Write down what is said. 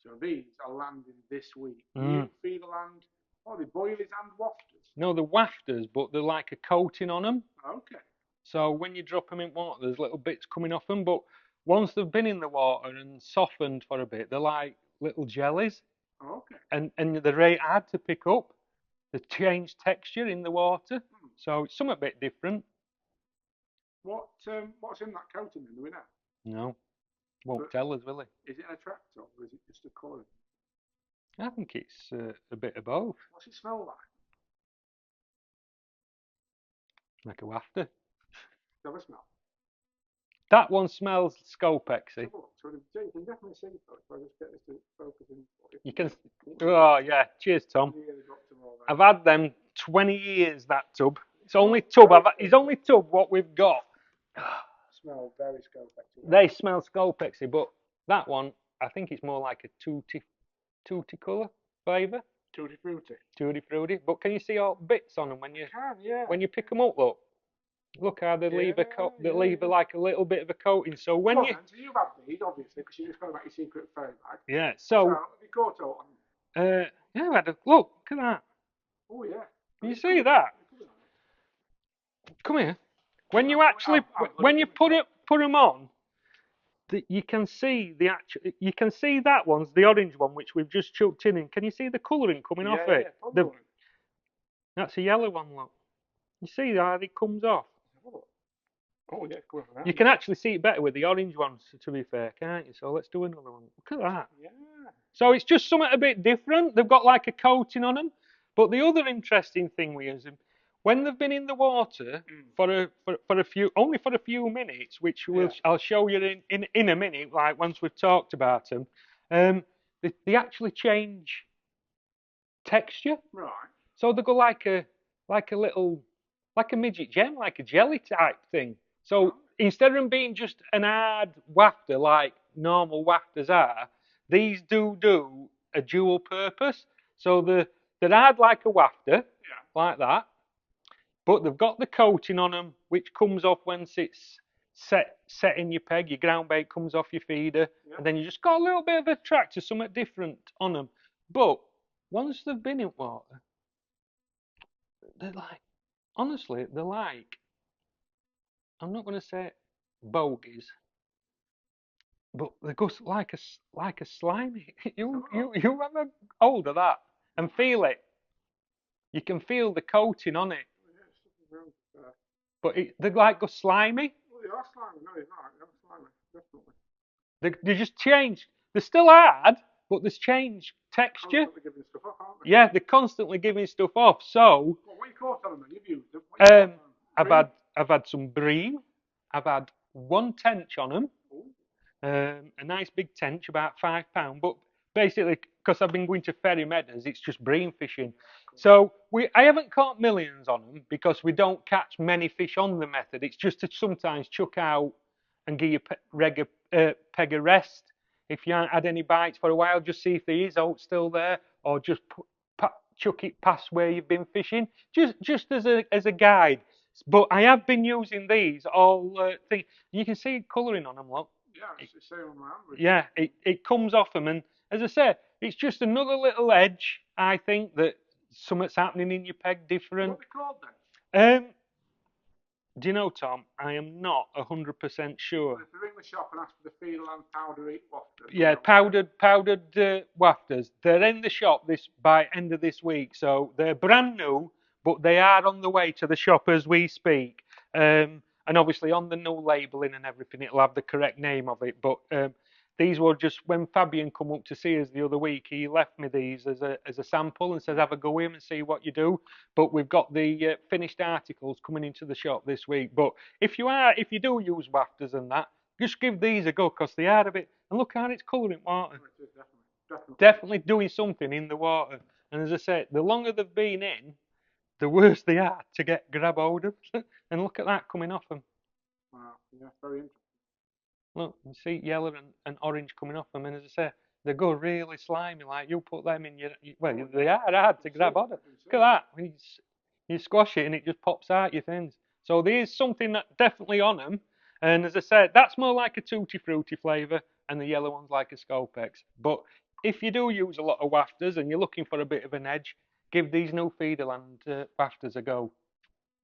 So these are landing this week. New Feederland, the boilies and wafters. No, they're wafters, but they're like a coating on them. Okay. So when you drop them in water, there's little bits coming off them. But once they've been in the water and softened for a bit, they're like little jellies. Okay. And they're very hard to pick up. They change texture in the water. So it's something a bit different. What's in that coating then? Do we know? No, won't tell us, will he? Is it an attractor or is it just a colour? I think it's a bit of both. What's it smell like? Like a wafter. Have a smell. That one smells Scopexy. So you can definitely see it. If I just get this to focus in. You can. Oh yeah. Cheers, Tom. I've had them 20 years. That tub. It's only tub. It's only tub what we've got. Smell very Scopexy. They smell Scopexy, but that one, I think it's more like a tutti colour flavour. Tutti frutti. Tutti frutti. But can you see all bits on them when you when you pick them up? Look how they leave like a little bit of a coating. So when so you've had these obviously because you just got about your secret fairy bag. Yeah. So have you caught out on them? Yeah, I had a look. Look at that. Oh yeah. Can you see that? Come here. When you actually when you put them on, you can see you can see that one's the orange one which we've just chucked in. Can you see the colouring coming off it? That's a yellow one. Look. You see how it comes off? Oh yeah, you can actually see it better with the orange ones, to be fair, can't you? So let's do another one. Look at that. Yeah. So it's just something a bit different. They've got like a coating on them. But the other interesting thing is when they've been in the water for a few minutes, which I'll show you in a minute, like once we've talked about them, they actually change texture. Right. So they go like a midget gem, like a jelly type thing. So instead of them being just an hard wafter like normal wafters are, these do a dual purpose. So they're hard like a wafter, like that, but they've got the coating on them, which comes off once it's set in your peg. Your ground bait comes off your feeder, and then you just got a little bit of a tractor, something different on them. But once they've been in water, they're like, honestly, they're like, I'm not going to say bogies, but they go like a slimy. You have a hold of that and feel it. You can feel the coating on it. But they like go slimy. Well, they are slimy. No, they're not. They're slimy, definitely. They just changed. They're still hard, but there's changed texture. Constantly giving stuff off, aren't they? Yeah, they're constantly giving stuff off. So. Well, what you caught on them? You've used them. I've had some bream. I've had one tench on them. A nice big tench, about £5. But basically, because I've been going to ferry meadows, it's just bream fishing. So I haven't caught millions on them because we don't catch many fish on the method. It's just to sometimes chuck out and give your peg a rest. If you haven't had any bites for a while, just see if there is out still there, or just chuck it past where you've been fishing, just as a guide. But I have been using these all things. You can see colouring on them, look. Yeah, it's the same on my hand. Yeah, it comes off them, and as I say, it's just another little edge. I think that something's happening in your peg different. What are they called then? Do you know, Tom? I am not 100% sure. If they're in the shop and ask for the Feederland powdery wafters. Yeah, powdered wafters. They're in the shop by end of this week, so they're brand new, but they are on the way to the shop as we speak. And obviously on the new labelling and everything, it'll have the correct name of it. But these were just when Fabian come up to see us the other week, he left me these as a sample and says, have a go in and see what you do. But we've got the finished articles coming into the shop this week. But if you do use wafters and that, just give these a go because they are a bit. And look how it's colouring water. Definitely doing something in the water. And as I said, the longer they've been in, the worse they are to grab hold of. And look at that coming off them. Wow, yeah, very interesting. Look, you see yellow and orange coming off them, and as I say, they go really slimy. Like you put them in they are hard to grab hold of. Look at that. You squash it and it just pops out your things. So there is something that definitely on them. And as I said, that's more like a tutti frutti flavour, and the yellow one's like a Scopex. But if you do use a lot of wafters and you're looking for a bit of an edge, give these new Feederland wafters a go.